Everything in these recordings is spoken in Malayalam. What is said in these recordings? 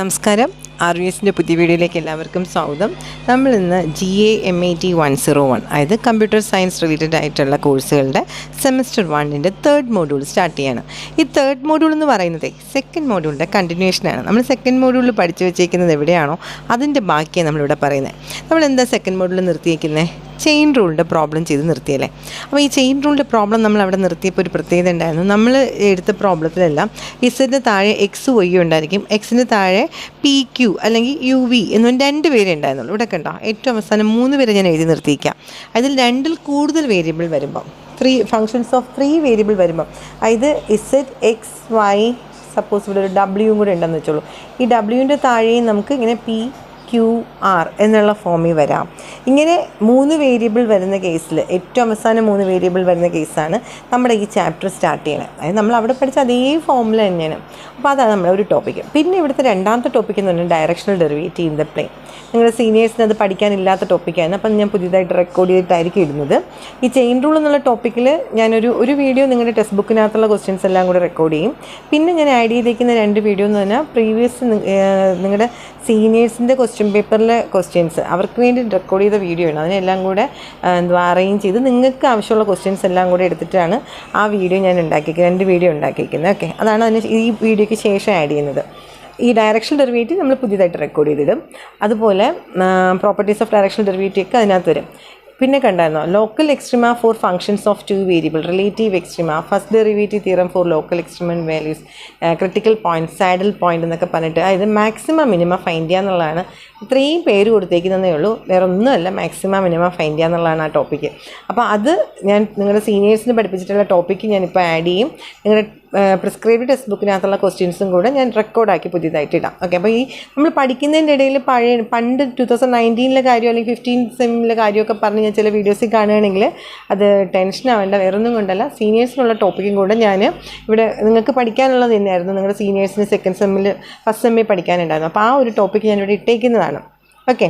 നമസ്കാരം. RVSൻ്റെ പുതിയ വീഡിയോയിലേക്ക് എല്ലാവർക്കും സ്വാഗതം. നമ്മളിന്ന് GAMAT 101 അതായത് കമ്പ്യൂട്ടർ സയൻസ് റിലേറ്റഡ് ആയിട്ടുള്ള കോഴ്സുകളുടെ സെമസ്റ്റർ 1ൻ്റെ തേർഡ് മോഡ്യൂൾ സ്റ്റാർട്ട് ചെയ്യാണ്. ഈ തേർഡ് മോഡ്യൂൾ എന്ന് പറയുന്നത് സെക്കൻഡ് മോഡ്യൂളിൻ്റെ കണ്ടിന്യൂഷനാണ്. നമ്മൾ സെക്കൻഡ് മോഡ്യൂളിൽ പഠിച്ചു വെച്ചേക്കുന്നത് എവിടെയാണോ അതിൻ്റെ ബാക്കിയാണ് നമ്മളിവിടെ പറയുന്നത്. നമ്മളെന്താ സെക്കൻഡ് മോഡ്യൂളിൽ നിർത്തിയേക്കുന്നത്? ചെയിൻ റൂളിൻ്റെ പ്രോബ്ലം ചെയ്ത് നിർത്തിയല്ലേ. അപ്പോൾ ഈ ചെയിൻ റൂളിൻ്റെ പ്രോബ്ലം നമ്മൾ അവിടെ നിർത്തിയപ്പോൾ ഒരു പ്രത്യേകത ഉണ്ടായിരുന്നു. നമ്മൾ എടുത്ത പ്രോബ്ലത്തിലെല്ലാം ഇസഡിന് താഴെ എക്സ് വൈ ഉണ്ടായിരിക്കും, എക്സിന് താഴെ PQ അല്ലെങ്കിൽ UV എന്നും 2 പേരെ ഉണ്ടായിരുന്നുള്ളൂ. ഇവിടെ കണ്ടോ, ഏറ്റവും അവസാനം 3 പേരെ ഞാൻ എഴുതി നിർത്തിയിരിക്കാം. അതിൽ 2ൽ കൂടുതൽ വേരിയബിൾ വരുമ്പം 3 ഫങ്ഷൻസ് ഓഫ് 3 വേരിയബിൾ വരുമ്പം അതായത് ഇസഡ് എക്സ് വൈ, സപ്പോസ് ഇവിടെ ഒരു W കൂടെ ഉണ്ടെന്ന് വെച്ചോളൂ. ഈ Wൻ്റെ താഴെയും നമുക്ക് ഇങ്ങനെ PQR എന്നുള്ള ഫോമിൽ വരാം. ഇങ്ങനെ 3 വേരിയബിൾ വരുന്ന കേസിൽ ഏറ്റവും അവസാനം 3 വേരിയബിൾ വരുന്ന കേസാണ് നമ്മുടെ ഈ ചാപ്റ്റർ സ്റ്റാർട്ട് ചെയ്യണത്. അതായത് നമ്മൾ അവിടെ പഠിച്ച അതേ ഫോമിൽ തന്നെയാണ്. അപ്പോൾ അതാണ് നമ്മുടെ ഒരു ടോപ്പിക്ക്. പിന്നെ ഇവിടുത്തെ രണ്ടാമത്തെ ടോപ്പിക്ക് എന്ന് പറഞ്ഞാൽ directional derivative in the plain. നിങ്ങളുടെ സീനിയേഴ്സിന് അത് പഠിക്കാനില്ലാത്ത ടോപ്പിക്കായിരുന്നു. അപ്പം ഞാൻ പുതിയതായിട്ട് റെക്കോർഡ് ചെയ്തിട്ടായിരിക്കും ഇടുന്നത്. ഈ ചെയിൻ റൂൾ എന്നുള്ള ടോപ്പിക്കിൽ ഞാനൊരു വീഡിയോ നിങ്ങളുടെ ടെക്സ്റ്റ് ബുക്കിനകത്തുള്ള ക്വസ്റ്റ്യൻസ് എല്ലാം കൂടെ റെക്കോർഡ് ചെയ്യും. പിന്നെ ഞാൻ ആഡ് ചെയ്തേക്കുന്ന 2 വീഡിയോ എന്ന് പറഞ്ഞാൽ പ്രീവിയസ് നിങ്ങളുടെ സീനിയേഴ്സിൻ്റെ ക്വസ്റ്റ്യൻ പേപ്പറിലെ ക്വസ്റ്റ്യൻസ് അവർക്ക് വേണ്ടി റെക്കോർഡ് ചെയ്ത വീഡിയോ ആണ്. അതിനെല്ലാം കൂടെ അറേഞ്ച് ചെയ്ത് നിങ്ങൾക്ക് ആവശ്യമുള്ള ക്വസ്റ്റ്യൻസ് എല്ലാം കൂടെ എടുത്തിട്ടാണ് ആ വീഡിയോ ഞാൻ ഉണ്ടാക്കിയിരിക്കുന്നത്. 2 വീഡിയോ ഉണ്ടാക്കിയിരിക്കുന്നത്. ഓക്കെ, അതാണ് അതിന് ഈ വീഡിയോയ്ക്ക് ശേഷം ആഡ് ചെയ്യുന്നത്. ഈ ഡയറക്ഷണൽ ഡെറിവേറ്റീവ് നമ്മൾ പുതിയതായിട്ട് റെക്കോർഡ് ചെയ്തിടും. അതുപോലെ പ്രോപ്പർട്ടീസ് ഓഫ് ഡയറക്ഷണൽ ഡെറിവേറ്റീവ് ഒക്കെ അതിനകത്ത് വരും. പിന്നെ കണ്ടായിരുന്നോ, local extrema for functions of 2 variable, relative extrema, first derivative theorem for local extremum values, critical point, saddle point എന്നൊക്കെ പറഞ്ഞിട്ട് അതായത് മാക്സിമം മിനിമം ഫൈൻഡ് ചെയ്യുക എന്നുള്ളതാണ്. ഇത്രയും പേര് കൊടുത്തേക്കുന്നതേ ഉള്ളൂ, വേറെ ഒന്നുമല്ല. മാക്സിമം മിനിമം ഫൈൻഡ് ചെയ്യുക എന്നുള്ളതാണ് ആ ടോപ്പിക്ക്. അപ്പോൾ അത് ഞാൻ നിങ്ങളുടെ സീനിയേഴ്സിന് പഠിപ്പിച്ചിട്ടുള്ള ടോപ്പിക്ക് ഞാനിപ്പോൾ ആഡ് ചെയ്യും. നിങ്ങളുടെ പ്രിസ്ക്രൈബ്ഡ് ടെക്സ്റ്റ് ബുക്കിനകത്തുള്ള ക്വസ്റ്റ്യൻസും കൂടെ ഞാൻ റെക്കോർഡാക്കി പുതിയതായിട്ട് ഇടാം. ഓക്കെ, അപ്പോൾ ഈ നമ്മൾ പഠിക്കുന്നതിൻ്റെ ഇടയിൽ പണ്ട് 2019 കാര്യം അല്ലെങ്കിൽ 15 കാര്യമൊക്കെ പറഞ്ഞ് ഞാൻ ചില വീഡിയോസിൽ കാണുകയാണെങ്കിൽ അത് ടെൻഷൻ ആവേണ്ട, വേറൊന്നും കൊണ്ടല്ല. സീനിയേഴ്സിനുള്ള ടോപ്പിക്കും കൂടെ ഞാൻ ഇവിടെ നിങ്ങൾക്ക് പഠിക്കാനുള്ളത് തന്നെയായിരുന്നു. നിങ്ങളുടെ സീനിയേഴ്സിന് സെക്കൻഡ് സെമ്മിൽ ഫസ്റ്റ് സെമ്മിൽ പഠിക്കാനുണ്ടായിരുന്നു. അപ്പോൾ ആ ഒരു ടോപ്പിക്ക് ഞാനിവിടെ ഇട്ടേക്കുന്നതാണ്. ഓക്കെ,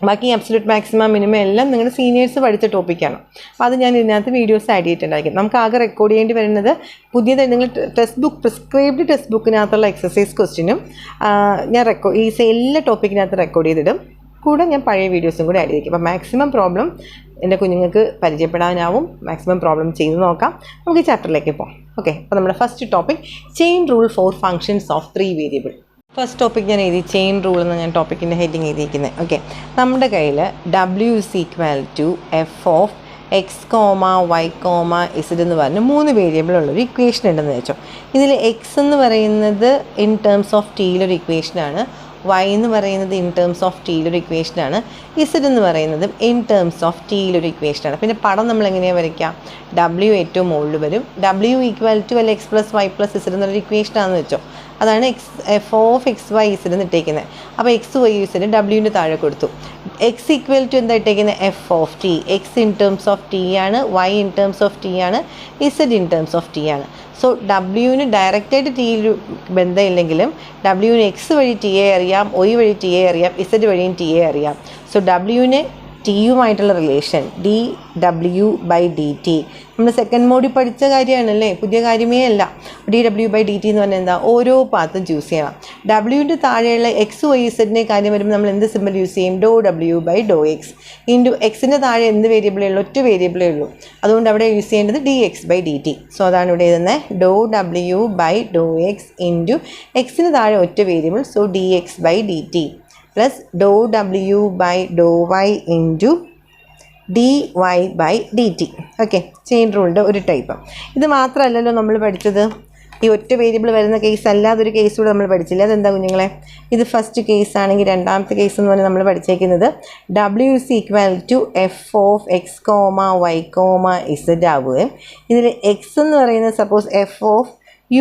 ബാക്കി അബ്സല്യൂട്ട് മാക്സിമം മിനിമം എല്ലാം നിങ്ങളുടെ സീനിയേഴ്സ് പഠിച്ച ടോപ്പിക്കാണ്. അപ്പോൾ അത് ഞാൻ ഇതിനകത്ത് വീഡിയോസ് ആഡ് ചെയ്തിട്ടുണ്ടായിരിക്കും. നമുക്ക് ആകെ റെക്കോർഡ് ചെയ്യേണ്ടി വരുന്നത് പുതിയതായി നിങ്ങൾ ടെക്സ്റ്റ് ബുക്ക് പ്രിസ്ക്രൈബ്ഡ് ടെക്സ്റ്റ് ബുക്കിനകത്തുള്ള എക്സസൈസ് ക്വസ്റ്റിനും ഞാൻ എല്ലാ ടോപ്പിക്കിനകത്ത് റെക്കോർഡ് ചെയ്തിടും. കൂടെ ഞാൻ പഴയ വീഡിയോസും കൂടെ ആഡ് ചെയ്തിരിക്കും. അപ്പോൾ മാക്സിമം പ്രോബ്ലം എൻ്റെ കുഞ്ഞുങ്ങൾക്ക് പരിചയപ്പെടാനാവും. മാക്സിമം പ്രോബ്ലം ചെയ്ത് നോക്കാം. നമുക്ക് ഈ ചാപ്റ്ററിലേക്ക് പോകാം. ഓക്കെ, അപ്പോൾ നമ്മുടെ first topic chain rule for functions of 3 variable. First topic ഞാൻ എഴുതി ചെയിൻ റൂൾ എന്ന് ഞാൻ ടോപ്പിക്കിൻ്റെ ഹെഡിങ് എഴുതിയിരിക്കുന്നത്. ഓക്കെ, നമ്മുടെ കയ്യിൽ W = F of X comma Y comma Z എന്ന് പറഞ്ഞ് 3 വേരിയബിൾ ഉള്ളൊരു ഇക്വേഷൻ ഉണ്ടെന്ന് വെച്ചോ. ഇതിൽ എക്സ് എന്ന് പറയുന്നത് ഇൻ ടേംസ് ഓഫ് ടിയിലൊരു ഇക്വേഷനാണ്, വൈ എന്ന് പറയുന്നത് ഇൻ ടേംസ് ഓഫ് ടിയിലൊരു ഇക്വേഷനാണ്, ഇസഡ് എന്ന് പറയുന്നത് ഇൻ ടേംസ് ഓഫ് ടിയിലൊരു ഇക്വേഷനാണ്. പിന്നെ പടം നമ്മൾ എങ്ങനെയാണ് വരയ്ക്കാം? W ഏറ്റവും മുകളിൽ വരും. W = X + Y + Z എന്നൊരു ഇക്വേഷനാണെന്ന് വെച്ചോ. അതാണ് F of X Y Z എന്ന് ഇട്ടേക്കുന്നത്. അപ്പോൾ എക്സ് വൈ ഇസഡ് Wൻ്റെ താഴെ കൊടുത്തു. X = എന്താ ഇട്ടേക്കുന്നത്? F of T. X in terms of T ആണ്, Y in terms of T ആണ്, Z in terms of T ആണ്. സോ Wന് ഡയറക്റ്റായിട്ട് ടിയിൽ ബന്ധമില്ലെങ്കിലും Wന് എക്സ് വഴി ടിയെ അറിയാം, വൈ വഴി ടിയെ അറിയാം, ഇസഡ് വഴിയും ടിയെ അറിയാം. സോ Wന് ടിയുമായിട്ടുള്ള റിലേഷൻ dW/dt നമ്മൾ സെക്കൻഡ് മോഡിൽ പഠിച്ച കാര്യമാണല്ലേ, പുതിയ കാര്യമേ അല്ല. dW/dt എന്ന് പറഞ്ഞാൽ എന്താ? ഓരോ പാത്തും ചൂസ് ചെയ്യണം. Wൻ്റെ താഴെയുള്ള എക്സ് വൈ ഇസഡിൻ്റെ കാര്യം വരുമ്പോൾ നമ്മൾ എന്ത് സിമ്പിൾ യൂസ് ചെയ്യും? ∂W/∂x ഇൻറ്റു എക്സിൻ്റെ താഴെ എന്ത് വേരിയബിളേ ഉള്ളൂ? ഒറ്റ വേരിയബിളേ ഉള്ളൂ. അതുകൊണ്ട് അവിടെ യൂസ് ചെയ്യേണ്ടത് dx/dt. സോ അതാണ് ഇവിടെ എഴുതുന്നത് ∂W/∂x ഇൻറ്റു എക്സിന് താഴെ ഒറ്റ variable, so dx/dt plus ∂W/∂y into dy/dt. Okay, chain റൂളിൻ്റെ ഒരു ടൈപ്പ്. ഇത് മാത്രമല്ലല്ലോ നമ്മൾ പഠിച്ചത്. ഈ ഒറ്റ വേരിയബിൾ വരുന്ന കേസ് അല്ലാതൊരു കേസ് കൂടെ നമ്മൾ പഠിച്ചില്ല. അതെന്താ കുഞ്ഞുങ്ങളെ? ഇത് ഫസ്റ്റ് കേസ് ആണെങ്കിൽ രണ്ടാമത്തെ കേസ് എന്ന് പറഞ്ഞാൽ നമ്മൾ പഠിച്ചേക്കുന്നത് W = F of X comma Y comma Z ആവുകയും ഇതിൽ എക്സ് എന്ന് പറയുന്നത് suppose F of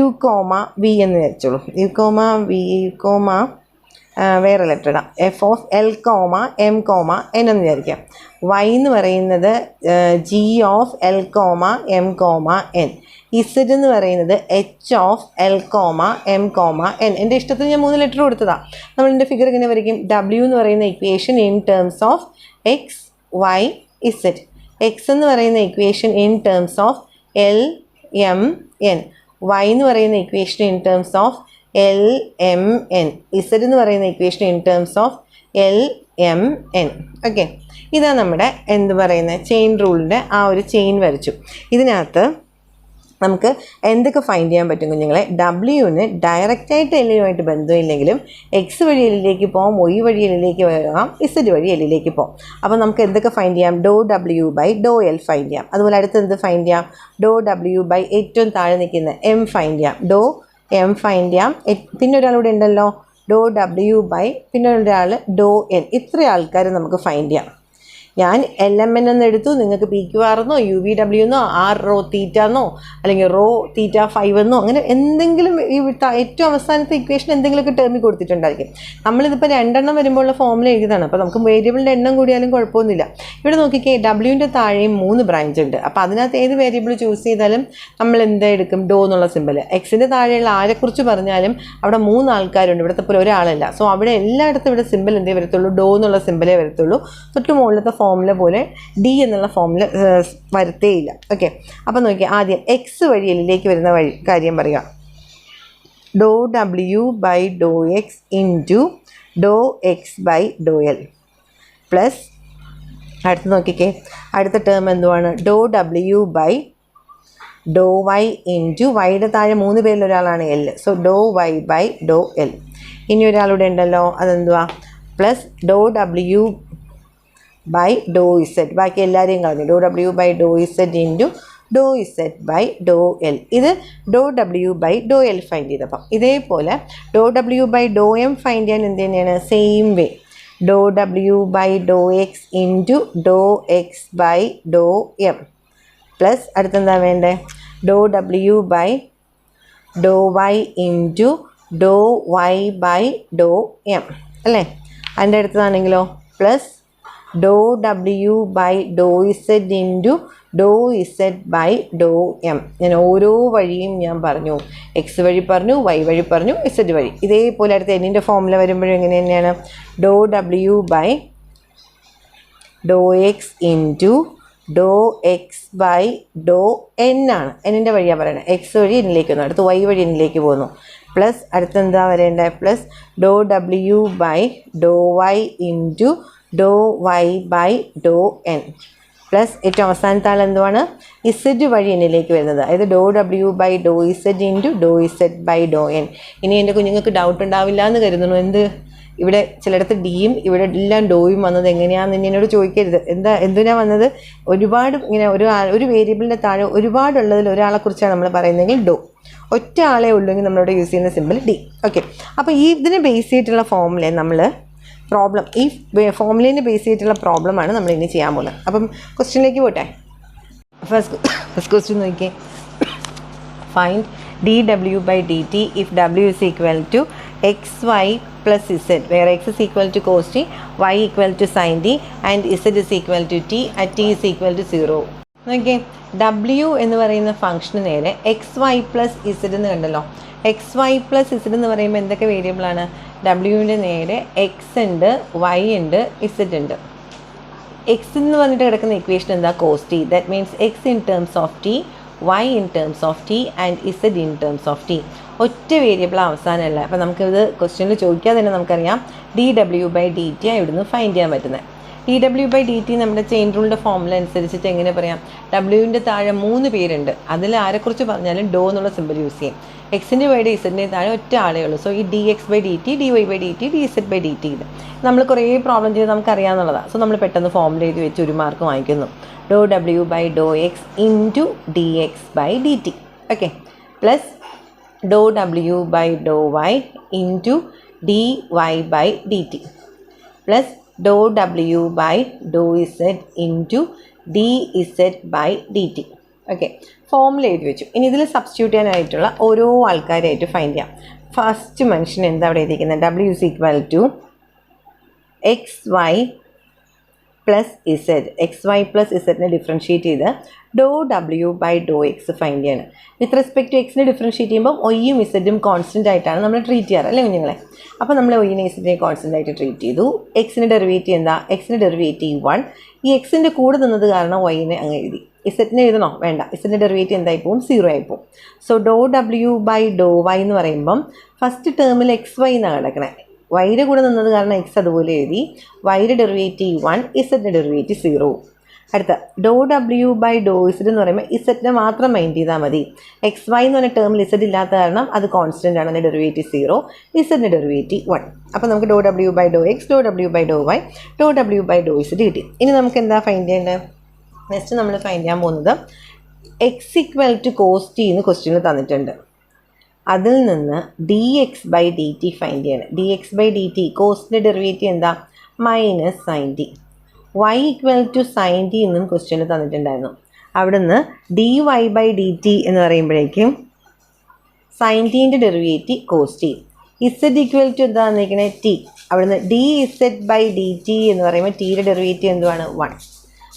U comma V എന്ന് വെച്ചോളൂ. U കോമ വി കോമ വേറെ ലെറ്റർ ഇടാം, F of L comma M comma N എന്ന് വിചാരിക്കാം. Y എന്ന് പറയുന്നത് G of L comma M comma N. Z എന്ന് പറയുന്നത് H of L comma M comma N. എൻ്റെ ഇഷ്ടത്തിന് ഞാൻ 3 ലെറ്റർ കൊടുത്തതാണ്. നമ്മളതിൻ്റെ ഫിഗർ ഇങ്ങനെ വരയ്ക്കും. W എന്ന് പറയുന്ന equation in terms of X Y Z, X എന്ന് പറയുന്ന equation in terms of L M N, y എന്ന് പറയുന്ന equation in terms of L M N. Z എന്ന് പറയുന്ന equation in terms of L M N. Okay, ഇതാ നമ്മുടെ എന്ത് പറയുന്നത് ചെയിൻ റൂളിൻ്റെ ആ ഒരു ചെയിൻ വരച്ചു. ഇതിനകത്ത് നമുക്ക് എന്തൊക്കെ ഫൈൻഡ് ചെയ്യാൻ പറ്റും കുഞ്ഞുങ്ങളെ? ഡബ്ല്യുവിന് ഡയറക്റ്റായിട്ട് എല്ലുമായിട്ട് ബന്ധമില്ലെങ്കിലും എക്സ് വഴി എല്ലിലേക്ക് പോകാം, ഒയ് വഴി എല്ലിലേക്ക് പോകാം, ഇസഡ് വഴി എല്ലിലേക്ക് പോകാം. അപ്പോൾ നമുക്ക് എന്തൊക്കെ ഫൈൻഡ് ചെയ്യാം? Do W by do L find ചെയ്യാം. അതുപോലെ അടുത്ത് എന്ത് ഫൈൻഡ് ചെയ്യാം? ഡോ ഡബ്ല്യു ബൈ ഏറ്റവും താഴെ നിൽക്കുന്ന എം ഫൈൻഡ് ചെയ്യാം. ഡോ എം ഫൈൻഡ് ചെയ്യാം. പിന്നെ ഒരാളിവിടെ ഉണ്ടല്ലോ, ഡോ ഡബ്ല്യു ബൈ പിന്നെ ഒരാൾ ഡോ എൻ. ഇത്ര ആൾക്കാർ നമുക്ക് ഫൈൻഡ് ചെയ്യാം. ഞാൻ എൽ എം എൻ എന്ന് എടുത്തു, നിങ്ങൾക്ക് പി ക്യു ആർ എന്നോ യു വി ഡബ്ല്യു എന്നോ ആർ റോ തീറ്റ എന്നോ അല്ലെങ്കിൽ റോ തീറ്റ 5 എന്നോ അങ്ങനെ എന്തെങ്കിലും ഈ ഏറ്റവും അവസാനത്തെ ഇക്വേഷൻ എന്തെങ്കിലുമൊക്കെ ടേമിൽ കൊടുത്തിട്ടുണ്ടായിരിക്കും. നമ്മളിതിപ്പോൾ 2 എണ്ണം വരുമ്പോഴുള്ള ഫോമിൽ എഴുതാണ്. അപ്പോൾ നമുക്ക് വേരിയബിളിൻ്റെ എണ്ണം കൂടിയാലും കുഴപ്പമൊന്നുമില്ല. ഇവിടെ നോക്കിക്കേ, ഡബ്ല്യുവിൻ്റെ താഴെയും 3 ബ്രാഞ്ച് ഉണ്ട്. അപ്പോൾ അതിനകത്ത് ഏത് വേരിയബിൾ ചൂസ് ചെയ്താലും നമ്മൾ എന്തെടുക്കും? ഡോ എന്നുള്ള സിമ്പിൾ. എക്സിൻ്റെ താഴെയുള്ള ആരെക്കുറിച്ച് പറഞ്ഞാലും അവിടെ 3 ആൾക്കാരുണ്ട്, ഇവിടുത്തെ പോലെ ഒരാളല്ല. സോ അവിടെ എല്ലായിടത്തും ഇവിടെ സിമ്പിൾ എന്തേ വരത്തുള്ളൂ? ഡോ എന്നുള്ള സിമ്പിളേ വരത്തുള്ളൂ. തൊട്ട് മുകളിലത്തെ ഫോമുല പോലെ ഡി എന്നുള്ള ഫോമുല വരത്തേയില്ല. ഓക്കെ, അപ്പോൾ നോക്കിയാൽ ആദ്യം എക്സ് വഴി എല്ലിലേക്ക് വരുന്ന കാര്യം പറയുക. Do W by Dr X into do X by do L plus അടുത്ത് നോക്കിക്കേ, അടുത്ത ടേം എന്തുവാണ്? Do W by Dr Y into വൈയുടെ താഴെ 3 പേരിൽ ഒരാളാണ് L. So do Y by do L. ഇനി ഒരാളിവിടെ ഉണ്ടല്ലോ, അതെന്തുവാ? Plus Dr W by do Z. ബാക്കി എല്ലാവരെയും കളഞ്ഞു. Do W by do Z into do Z by do L. ഇത് do W by do L find ചെയ്തപ്പം. ഇതേപോലെ do W by do M find ചെയ്യാൻ എന്ത് തന്നെയാണ്? Same way. Do W by Dr X into do X by do M plus അടുത്തെന്താ വേണ്ടേ? Do W by Dr Y into do Y by do M അല്ലേ? അതിൻ്റെ അടുത്തതാണെങ്കിലോ plus Dr W by do Z into do Z by do M. ഞാൻ ഓരോ വഴിയും ഞാൻ പറഞ്ഞു. എക്സ് വഴി പറഞ്ഞു, വൈ വഴി പറഞ്ഞു, ഇസഡ് വഴി. ഇതേപോലെ അടുത്ത എന്നിൻ്റെ ഫോമുല വരുമ്പോഴും എങ്ങനെ തന്നെയാണ്? Do W by Dr X into do X by do N ആണ്. എന്നിൻ്റെ വഴിയാണ് പറയണത്. എക്സ് വഴി എന്നിലേക്ക് വന്നു, അടുത്ത് വൈ വഴി എന്നിലേക്ക് പോകുന്നു. പ്ലസ് അടുത്തെന്താ വരേണ്ടത്? Plus Dr W by Dr Y into do Y by do N plus ഏറ്റവും അവസാനത്തെ ആൾ എന്തുവാണ്? ഇസഡ് വഴി എന്നിലേക്ക് വരുന്നത്. അതായത് do W by do Z into do Z by do N. ഇനി എൻ്റെ കുഞ്ഞുങ്ങൾക്ക് ഡൗട്ട് ഉണ്ടാവില്ല എന്ന് കരുതുന്നു. എന്ത് ഇവിടെ ചിലയിടത്ത് ഡിയും ഇവിടെ എല്ലാം ഡോയും വന്നത് എങ്ങനെയാണെന്ന് എന്നോട് ചോദിക്കരുത്. എന്തിനാണ് വന്നത്? ഒരുപാട് ഇങ്ങനെ ഒരു വേരിയബിളിൻ്റെ താഴെ ഒരുപാടുള്ളതിൽ ഒരാളെക്കുറിച്ചാണ് നമ്മൾ പറയുന്നതെങ്കിൽ ഡോ. ഒറ്റ ആളെ ഉള്ളെങ്കിൽ നമ്മളിവിടെ യൂസ് ചെയ്യുന്ന സിമ്പിൾ ഡി. ഓക്കെ, അപ്പോൾ ഇതിനെ ബേസ് ചെയ്തിട്ടുള്ള ഫോമുല നമ്മൾ പ്രോബ്ലം, ഈ ഫോമുലേനെ ബേസ് ചെയ്തിട്ടുള്ള പ്രോബ്ലമാണ് നമ്മൾ ഇനി ചെയ്യാൻ പോകുന്നത്. അപ്പം ക്വസ്റ്റ്യനിലേക്ക് പോട്ടെ. ഫസ്റ്റ് ക്വസ്റ്റ്യൻ നോക്കിയേ. Find D W by D T if W is equal to X Y plus Z where X is equal to cos T, Y equal to sine T and Z is equal to T at T is equal to 0. നോക്കിയേ, ഡബ്ല്യു എന്ന് പറയുന്ന ഫംഗ്ഷന് നേരെ എക്സ് വൈ പ്ലസ് ഇസഡ് എന്ന് കണ്ടല്ലോ. എക്സ് വൈ പ്ലസ് ഇസഡ് എന്ന് പറയുമ്പോൾ എന്തൊക്കെ വേരിയബിളാണ്? ഡബ്ല്യുവിൻ്റെ നേരെ എക്സ് ഉണ്ട്, വൈ ഉണ്ട്, ഇസഡ് ഉണ്ട്. എക്സ് എന്ന് പറഞ്ഞിട്ട് കിടക്കുന്ന ഇക്വേഷൻ എന്താ? Cos T. That means X in terms of T, Y in terms of T and Z in terms of T. ഒറ്റ വേരിയബിൾ അവസാനമല്ല. അപ്പോൾ നമുക്കിത് ക്വസ്റ്റ്യനിൽ ചോദിക്കാതെ തന്നെ നമുക്കറിയാം D W by D T ആണ് ഇവിടുന്ന് ഫൈൻഡ് ചെയ്യാൻ പറ്റുന്നത്. D W by D T നമ്മുടെ ചെയിൻ റൂളിൻ്റെ ഫോമുല അനുസരിച്ചിട്ട് എങ്ങനെ പറയാം? ഡബ്ല്യുവിൻ്റെ താഴെ 3 പേരുണ്ട്. അതിൽ ആരെക്കുറിച്ച് പറഞ്ഞാലും ഡോ എന്നുള്ള സിമ്പിൾ യൂസ് ചെയ്യും. എക്സിൻ്റെ വൈയുടെ ഇസഡിൻ്റെ താഴെ ഒറ്റ ആളേ ഉള്ളൂ. സോ ഈ D X by D T, D Y by D T, D Z by D T. ഇത് നമ്മൾ കുറേ പ്രോബ്ലം ചെയ്ത് നമുക്കറിയാമെന്നുള്ളതാണ്. സോ നമ്മൾ പെട്ടെന്ന് ഫോമുല എഴുതി വെച്ച് 1 മാർക്ക് വാങ്ങിക്കുന്നു. Do W by Dr X into D X by D T. Okay, plus Dr W by Dr Y into D Y by D T plus Dr W by do Z into D Z by D T. Okay, formula എഴുതി വെച്ചു. ഇനി ഇതിൽ സബ്സ്റ്റിറ്റ്യൂട്ട് ചെയ്യാനായിട്ടുള്ള ഓരോ ആൾക്കാരായിട്ട് ഫൈൻഡ് ചെയ്യാം. ഫസ്റ്റ് മനുഷ്യൻ എന്താ അവിടെ എഴുതിയിരിക്കുന്നത്? W is equal to X Y plus Z. X Y plus ഇസഡിനെ ഡിഫറൻഷ്യേറ്റ് ചെയ്ത് do W by Dr X find ചെയ്യാണ്. വിത്ത് റെസ്പെക്ട് ടു എക്സിനെ ഡിഫറൻഷ്യേറ്റ് ചെയ്യുമ്പോൾ ഒയ്യും ഇസഡും കോൺസ്റ്റൻ്റ് ആയിട്ടാണ് നമ്മൾ ട്രീറ്റ് ചെയ്യാറ് അല്ലേ കുഞ്ഞുങ്ങളെ? അപ്പോൾ നമ്മൾ ഒയ്യിനെ ഇസഡിനെ കോൺസ്റ്റൻ്റ് ആയിട്ട് ട്രീറ്റ് ചെയ്തു. എക്സിൻ്റെ ഡെറിവേറ്റീവ് എന്താ? എക്സിൻ്റെ ഡെറിവേറ്റീവ് 1. ഈ എക്സിൻ്റെ കൂടെ നിന്നത് കാരണം വൈനെ അങ്ങ് എഴുതി. ഇസെറ്റിനെ എഴുതണോ? വേണ്ട. ഇസെറ്റിൻ്റെ ഡെറിവേറ്റീവ് എന്തായി പോകും? 0 ആയി പോകും. സോ ഡോ ഡബ്ല്യു ബൈ ഡോ വൈ എന്ന് പറയുമ്പം ഫസ്റ്റ് ടേമിൽ എക്സ് വൈ എന്നാണ് കിടക്കണേ. വൈയുടെ കൂടെ നിന്നത് കാരണം എക്സ് അതുപോലെ എഴുതി. വൈയുടെ ഡെറിവേറ്റീവ് 1, ഇസെറ്റിൻ്റെ ഡെറിവേറ്റീവ് 0. അടുത്ത ഡോ ഡബ്ല്യു ബൈ ഡോ ഇസെറ്റ് എന്ന് പറയുമ്പോൾ ഇസെറ്റിനെ മാത്രം മൈൻഡ് ചെയ്താൽ മതി. എക്സ് വൈ എന്ന് പറഞ്ഞ ടേമിൽ ഇസെറ്റ് ഇല്ലാത്ത കാരണം അത് കോൺസ്റ്റൻ്റ് ആണ്. അതിൻ്റെ ഡെറിവേറ്റീവ് 0, ഇസെറ്റിൻ്റെ ഡെറിവേറ്റീവ് 1. അപ്പോൾ നമുക്ക് do W by Dr X, do W by Dr Y, do W by do Z കിട്ടി. ഇനി നമുക്ക് എന്താ ഫൈൻഡ് ചെയ്യേണ്ടത്? നെക്സ്റ്റ് നമ്മൾ ഫൈൻഡ് ചെയ്യാൻ പോകുന്നത് X equal to cos T എന്ന് ക്വസ്റ്റ്യനിൽ തന്നിട്ടുണ്ട്. അതിൽ നിന്ന് D X by D T find ചെയ്യണം. D X by D T കോസിൻ്റെ ഡെറിവേറ്റീവ് എന്താ? Minus sine T. Y equal to sine T എന്നും ക്വസ്റ്റ്യനിൽ തന്നിട്ടുണ്ടായിരുന്നു. അവിടുന്ന് D Y by D T എന്ന് പറയുമ്പോഴേക്കും സൈൻ ടീൻ്റെ derivative cos T. Z equal to എന്താ തന്നിരിക്കണേ? ടി. അവിടുന്ന് D Z by D T എന്ന് പറയുമ്പോൾ ടിയുടെ ഡെറിവേറ്റീവ് എന്തുവാണ്? 1.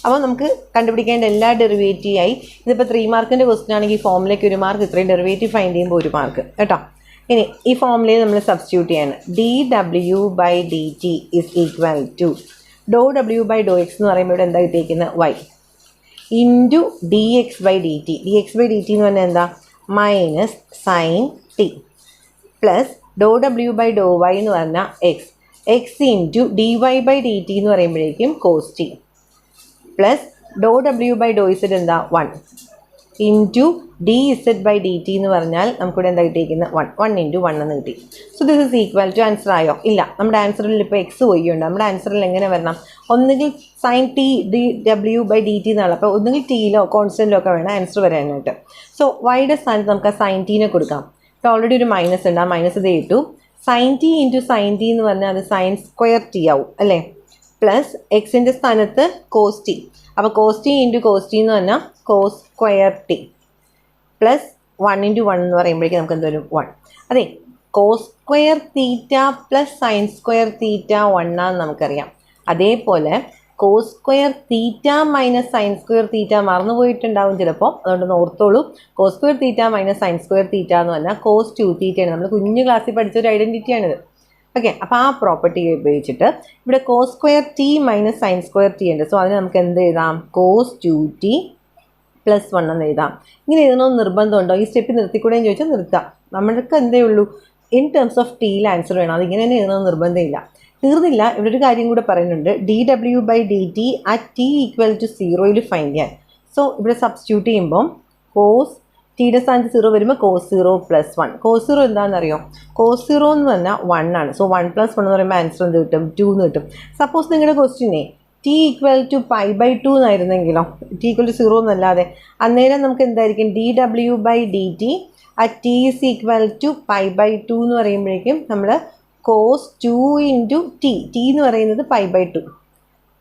അപ്പോൾ നമുക്ക് കണ്ടുപിടിക്കേണ്ട എല്ലാ ഡെറിവേറ്റീവ് ആയി. ഇതിപ്പോൾ 3 മാർക്കിൻ്റെ ക്വസ്റ്റ്യൻ ആണെങ്കിൽ ഈ ഫോമിലേക്ക് 1 മാർക്ക്, ഇത്രയും ഡെറിവേറ്റീവ് ഫൈൻഡ് ചെയ്യുമ്പോൾ 1 മാർക്ക് കേട്ടോ. ഇനി ഈ ഫോമിലേക്ക് നമ്മൾ സബ്സ്റ്റിറ്റ്യൂട്ട് ചെയ്യാണ്. D W by D T is equal to ഡോ ഡബ്ല്യു ബൈ ഡോ എക്സ് എന്ന് പറയുമ്പോൾ ഇവിടെ എന്താ കിട്ടിയിരിക്കുന്നത്? Y into D X by D T. D X by D T എന്ന് പറഞ്ഞാൽ എന്താ? Minus sine T plus Dr W by Dr Y എന്ന് പറഞ്ഞാൽ X. X into D Y by D T എന്ന് പറയുമ്പോഴേക്കും cos T plus Dr W by ഡോ ഇസെഡ് എന്താ? 1 into D Z by D T എന്ന് പറഞ്ഞാൽ നമുക്കിവിടെ എന്താ കിട്ടിയിരിക്കുന്നത്? 1 ഇൻറ്റു 1 എന്ന് കിട്ടി. So this is equal to answer ആയോ? ഇല്ല. നമ്മുടെ ആൻസറിൽ ഇപ്പോൾ എക്സ് വൈ ഉണ്ട്. നമ്മുടെ ആൻസറിൽ എങ്ങനെ വരണം? ഒന്നുകിൽ sine T D W by D T എന്നാണ്. അപ്പോൾ ഒന്നുകിൽ ടിയിലോ കോൺസ്റ്റൻറ്റിലോ ഒക്കെ വേണം ആൻസർ വരാനായിട്ട്. സോ വൈയുടെ സ്ഥാനത്ത് നമുക്ക് ആ സൈൻ ടീനെ കൊടുക്കാം. ഇപ്പോൾ ഓൾറെഡി ഒരു മൈനസ് ഉണ്ട്. ആ മൈനസ് ഇത് ഇട്ടു. Sine T into sine T എന്ന് പറഞ്ഞാൽ അത് സൈൻ സ്ക്വയർ ടി ആവും അല്ലേ? പ്ലസ് എക്സിൻ്റെ സ്ഥാനത്ത് കോസ് ടി. അപ്പോൾ cos T into cos T എന്ന് പറഞ്ഞാൽ cos square T plus 1 into 1 എന്ന് പറയുമ്പോഴേക്കും നമുക്ക് എന്ത് വരും? 1. അതെ, cos square theta plus sine square theta 1 ആണെന്ന് നമുക്കറിയാം. അതേപോലെ cos square theta minus sine square theta മറന്നു പോയിട്ടുണ്ടാവും ചിലപ്പോൾ. അതുകൊണ്ടൊന്ന് ഓർത്തോളൂ. Cos square theta minus sine square theta എന്ന് പറഞ്ഞാൽ കോസ് 2 തീറ്റയാണ്. നമ്മൾ കുഞ്ഞു ക്ലാസ്സിൽ പഠിച്ചൊരു ഐഡൻറ്റിറ്റിയാണിത്. ഓക്കെ, അപ്പോൾ ആ പ്രോപ്പർട്ടി ഉപയോഗിച്ചിട്ട് ഇവിടെ cos square T minus sine square T ഉണ്ട്. സോ അതിന് നമുക്ക് എന്ത് എഴുതാം? കോസ് 2t പ്ലസ് 1 എന്ന് എഴുതാം. ഇങ്ങനെ എഴുതണമെന്ന് നിർബന്ധമുണ്ടോ? ഈ സ്റ്റെപ്പ് നിർത്തിക്കൂടെയെന്ന് ചോദിച്ചാൽ നിർത്താം. നമ്മൾക്ക് എന്തേ ഉള്ളൂ? ഇൻ ടേംസ് ഓഫ് ടിയിൽ ആൻസർ വേണം. അതിങ്ങനെ തന്നെ എഴുതണമെന്ന് നിർബന്ധമില്ല. തീർന്നില്ല. ഇവിടെ ഒരു കാര്യം കൂടെ പറയുന്നുണ്ട്. D W by D T at T equal to 0യിൽ ഫൈൻഡ് ചെയ്യാൻ. സോ ഇവിടെ സബ്സ്റ്റിറ്റ്യൂട്ട് ചെയ്യുമ്പം കോസ് ടിയുടെ സ്ഥാനത്ത് 0 വരുമ്പോൾ കോസ് 0 പ്ലസ് 1. കോസ് 0 എന്താണെന്നറിയോ? കോസ് 0 എന്ന് പറഞ്ഞാൽ 1 ആണ്. സോ 1 പ്ലസ് 1 എന്ന് പറയുമ്പോൾ ആൻസർ എന്ത് കിട്ടും? 2 എന്ന് കിട്ടും. സപ്പോസ് നിങ്ങളുടെ ക്വസ്റ്റ്യനെ T equal to pi by 2 എന്നായിരുന്നെങ്കിലോ? ടി ഈക്വൽ ടു 0 എന്നല്ലാതെ അന്നേരം നമുക്ക് എന്തായിരിക്കും? D W by D T at T is equal to pi by 2 എന്ന് പറയുമ്പോഴേക്കും നമ്മൾ കോസ് 2 ഇൻറ്റു ടി. ടി എന്ന് പറയുന്നത് പൈ ബൈ 2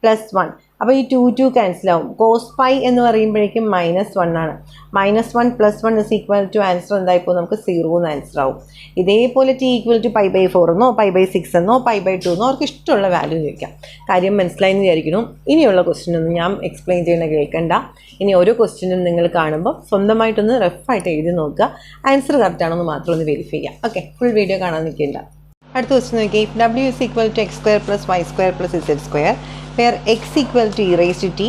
പ്ലസ് 1. അപ്പോൾ ഈ 2 ക്യാൻസലാവും. കോസ് പൈ എന്ന് പറയുമ്പോഴേക്കും -1 ആണ്. -1 plus 1 is equal to answer എന്തായിപ്പോൾ നമുക്ക് 0 എന്ന് ആൻസർ ആവും. ഇതേപോലെ T equal to pi by 4 എന്നോ പൈ ബൈ 6 എന്നോ പൈ ബൈ 2 എന്നോ അവർക്ക് ഇഷ്ടമുള്ള വാല്യൂ ചോദിക്കാം. കാര്യം മനസ്സിലായി എന്ന് വിചാരിക്കുന്നു. ഇനിയുള്ള ക്വസ്റ്റ്യനൊന്നും ഞാൻ എക്സ്പ്ലെയിൻ ചെയ്യണ കേൾക്കണ്ട. ഇനി ഓരോ ക്വസ്റ്റ്യനും നിങ്ങൾ കാണുമ്പോൾ സ്വന്തമായിട്ടൊന്ന് റഫായിട്ട് എഴുതി നോക്കുക. ആൻസർ കറക്റ്റാണെന്ന് മാത്രം ഒന്ന് വെരിഫൈ ചെയ്യാം. ഓക്കെ, ഫുൾ വീഡിയോ കാണാൻ നിൽക്കില്ല. അടുത്ത ക്വസ്റ്റ്യൻ നോക്കി. If W is equal to X square plus Y square plus Z square where x equal to e raised to t,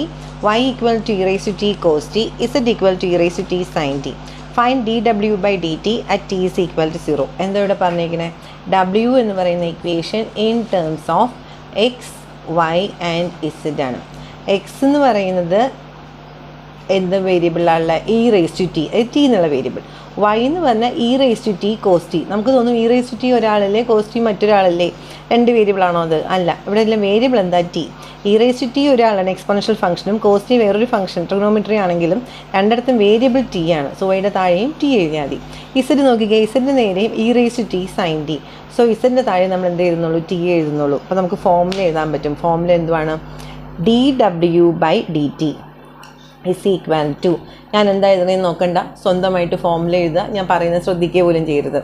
y equal to e raised to t cos t, z equal to e raised to t sin t. Find dw by dt at t is equal to 0. എന്താ ഇവിടെ പറഞ്ഞിരിക്കുന്നത്? w എന്ന് പറയുന്ന equation in terms of X Y and Z ആണ്. എക്സ് എന്ന് പറയുന്നത് എന്ത് വേരിയബിളാണുള്ള? E raise to T, T എന്നുള്ള വേരിയബിൾ. വൈ എന്ന് പറഞ്ഞാൽ E raise to T cos T. നമുക്ക് തോന്നും ഇ റേസ് ടു ടി ഒരാളല്ലേ, കോസ് ടി മറ്റൊരാളല്ലേ, 2 വേരിയബിളാണോ അത്? അല്ല. ഇവിടെ എല്ലാം വേരിയബിൾ എന്താ? T. E raise to T ഒരാളാണ്, എക്സ്പോണൻഷ്യൽ ഫംഗ്ഷനും. കോസ് ടി വേറൊരു ഫംഗ്ഷൻ, ട്രിഗണോമെട്രി ആണെങ്കിലും രണ്ടിടത്തും വേരിയബിൾ ടി ആണ്. സോ വൈയുടെ താഴെയും ടി എഴുതിയാൽ മതി. ഇസഡ് നോക്കിക്കുക. ഇസഡിൻ്റെ നേരെയും E raise to T sine T. So ഇസഡിൻ്റെ താഴെ നമ്മൾ എന്ത് എഴുതുന്നുള്ളൂ? ടി എഴുതുന്നുള്ളൂ. അപ്പോൾ നമുക്ക് ഫോമുല എഴുതാൻ പറ്റും. ഫോമുല എന്തുവാണ്? D W by D T is equal to, ഞാൻ എന്താ എഴുതുന്നതെന്ന് നോക്കണ്ട, സ്വന്തമായിട്ട് ഫോമുല എഴുതുക. ഞാൻ പറയുന്നത് ശ്രദ്ധിക്കുക പോലും ചെയ്യരുത്.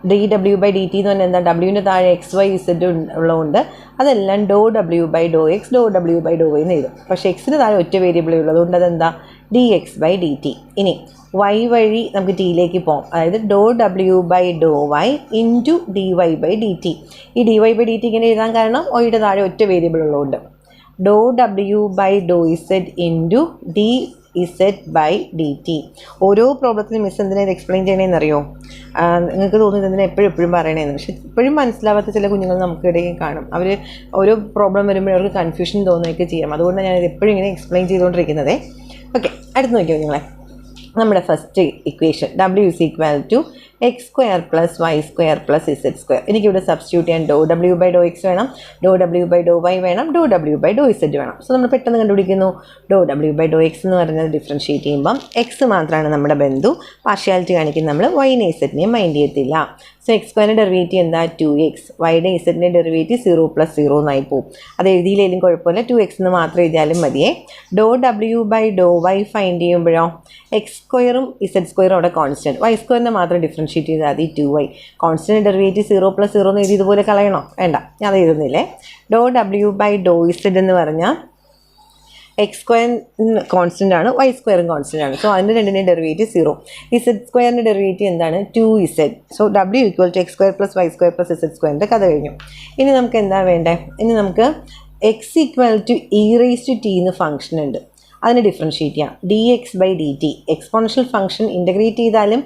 D W by D T എന്ന് പറഞ്ഞാൽ എന്താ? ഡബ്ല്യുവിൻ്റെ താഴെ എക്സ് വൈ ഇസഡ് ഉള്ളതുകൊണ്ട് അതെല്ലാം do W by Dr X, do W by Dr Y എന്ന് എഴുതും. പക്ഷേ എക്സിന് താഴെ ഒറ്റ വേരിയബിളേ ഉള്ളതുകൊണ്ട് അതെന്താ? D X by D T. ഇനി വൈ വഴി നമുക്ക് ടിയിലേക്ക് പോകാം. അതായത് do W by Dr Y into D Y by D T. ഈ D Y by D T ഇങ്ങനെ എഴുതാൻ കാരണം വൈയുടെ താഴെ ഒറ്റ വേരിയബിൾ ഉള്ളതുകൊണ്ട് do W by do Z into D dx/dt. ഓരോ പ്രോബ്ലത്തിനും മിസ് എന്തിനാ ഇത് എക്സ്പ്ലെയിൻ ചെയ്യണേന്ന് അറിയോ? നിങ്ങൾക്ക് തോന്നുന്നത് എന്തിനാ എപ്പോഴും പറയണേന്ന്. പക്ഷെ ഇപ്പോഴും മനസ്സിലാവാത്ത ചില കുഞ്ഞുങ്ങൾ നമുക്കിടയിൽ കാണും. അവർ ഓരോ പ്രോബ്ലം വരുമ്പോൾ അവർക്ക് കൺഫ്യൂഷൻ തോന്നുകയൊക്കെ ചെയ്യും. അതുകൊണ്ടാണ് ഞാനിത് എപ്പോഴും ഇങ്ങനെ എക്സ്പ്ലെയിൻ ചെയ്തുകൊണ്ടിരിക്കുന്നത്. ഓക്കെ, അടുത്ത് നോക്കിയോ നിങ്ങളെ. നമ്മുടെ first equation W = x² + y² + z². എനിക്കിവിടെ സബ്സ്റ്റിറ്റ്യൂട്ട് ചെയ്യാൻ ∂W/∂x വേണം, ∂W/∂y വേണം, ∂W/∂z വേണം. സോ നമ്മൾ പെട്ടെന്ന് കണ്ടുപിടിക്കുന്നു. ∂W/∂x എന്ന് പറഞ്ഞത് ഡിഫറൻഷ്യേറ്റ് ചെയ്യുമ്പം x മാത്രമാണ് നമ്മുടെ ബന്ധു. പാർഷ്യാലിറ്റി കാണിക്കുന്ന നമ്മൾ y-നെ z-നെയും മൈൻഡ് ചെയ്യത്തില്ല. സോ x² ഡെറിവേറ്റീവ് എന്താ? 2x. y-യുടെ z-ൻ്റെ ഡെറിവേറ്റീവ് 0 + 0 എന്നായി പോകും. അത് എഴുതിയില്ലെങ്കിലും കുഴപ്പമില്ല, 2x എന്ന് മാത്രം എഴുതിയാലും മതിയേ. ∂W/∂y ഫൈൻഡ് ചെയ്യുമ്പോഴോ x² z² അവിടെ കോൺസ്റ്റൻറ്റ്, y² മാത്രം ഡിഫറൻഷ്യേറ്റ് ചെയ്താൽ മതി 2y. കോൺസ്റ്റൻറ്റ് ഡെറിവേറ്റീവ് 0 + 0 എന്ന് എഴുതി ഇതുപോലെ കളയണോ? വേണ്ട, ഞാൻ അത് എഴുതുന്നില്ലേ. ∂W/∂z എന്ന് പറഞ്ഞാൽ x² കോൺസ്റ്റൻ്റ് ആണ്, y² കോൺസ്റ്റൻ്റ് ആണ്. സോ അതിൻ്റെ രണ്ടിൻ്റെയും ഡെറിവേറ്റീവ് 0. z² ഡെറിവേറ്റീവ് എന്താണ്? 2z. So W = x² + y² + z² കഥ കഴിഞ്ഞു. ഇനി നമുക്ക് എന്താ വേണ്ടേ? ഇനി നമുക്ക് x = e⁻t എന്ന് ഫംഗ്ഷൻ ഉണ്ട്, അതിനെ ഡിഫറൻഷ്യേറ്റ് ചെയ്യാം. dx/dt. എക്സ്പോണൻഷ്യൽ ഫംഗ്ഷൻ ഇൻ്റഗ്രേറ്റ് ചെയ്താലും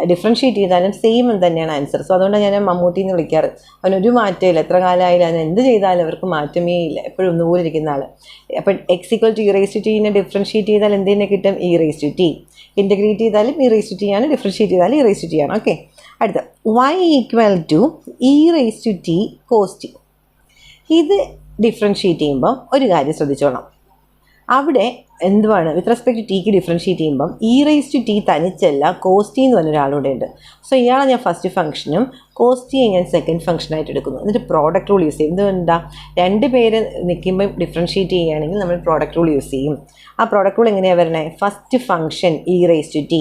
ഡിഫറൻഷ്യേറ്റ് ചെയ്താലും സെയിം തന്നെയാണ് ആൻസർ. സോ അതുകൊണ്ടാണ് ഞാൻ മമ്മൂട്ടി എന്ന് വിളിക്കാറ്. അവനൊരു മാറ്റമില്ല, എത്ര കാലമായാലും അതിന് എന്ത് ചെയ്താലും അവർക്ക് മാറ്റമേ ഇല്ല, എപ്പോഴും ഒന്നുപോലെ ഇരിക്കുന്ന ആൾ. അപ്പം x = e⁻t ഡിഫറൻഷ്യേറ്റ് ചെയ്താൽ എന്തിനെ കിട്ടും? e⁻t. ഇൻ്റഗ്രേറ്റ് ചെയ്താലും e⁻t ആണ്, ഡിഫറൻഷ്യേറ്റ് ചെയ്താലും e⁻t ആണ്. ഓക്കെ, അടുത്ത y = e⁻t cos t. ഇത് ഡിഫറൻഷ്യേറ്റ് ചെയ്യുമ്പം ഒരു കാര്യം ശ്രദ്ധിച്ചോളാം. അവിടെ എന്തുവാണ് വിത്ത് റെസ്പെക്ട് ടു ടിക്ക് ഡിഫറൻഷ്യേറ്റ് ചെയ്യുമ്പം e⁻t തനിച്ചല്ല, cos t എന്ന് പറഞ്ഞൊരാളുടെ ഉണ്ട്. സോ ഇയാളെ ഞാൻ ഫസ്റ്റ് ഫംഗ്ഷനും cos t ഞാൻ സെക്കൻഡ് ഫംഗ്ഷനായിട്ട് എടുക്കുന്നു. എന്നിട്ട് പ്രോഡക്റ്റ് റൂൾ യൂസ് ചെയ്യും. എന്തുകൊണ്ടാ? രണ്ട് പേര് നിൽക്കുമ്പോൾ ഡിഫറൻഷ്യേറ്റ് ചെയ്യുകയാണെങ്കിൽ നമ്മൾ പ്രോഡക്റ്റ് റൂൾ യൂസ് ചെയ്യും. ആ പ്രോഡക്റ്റ് റൂൾ എങ്ങനെയാണ് വരുന്നത്? First function e⁻t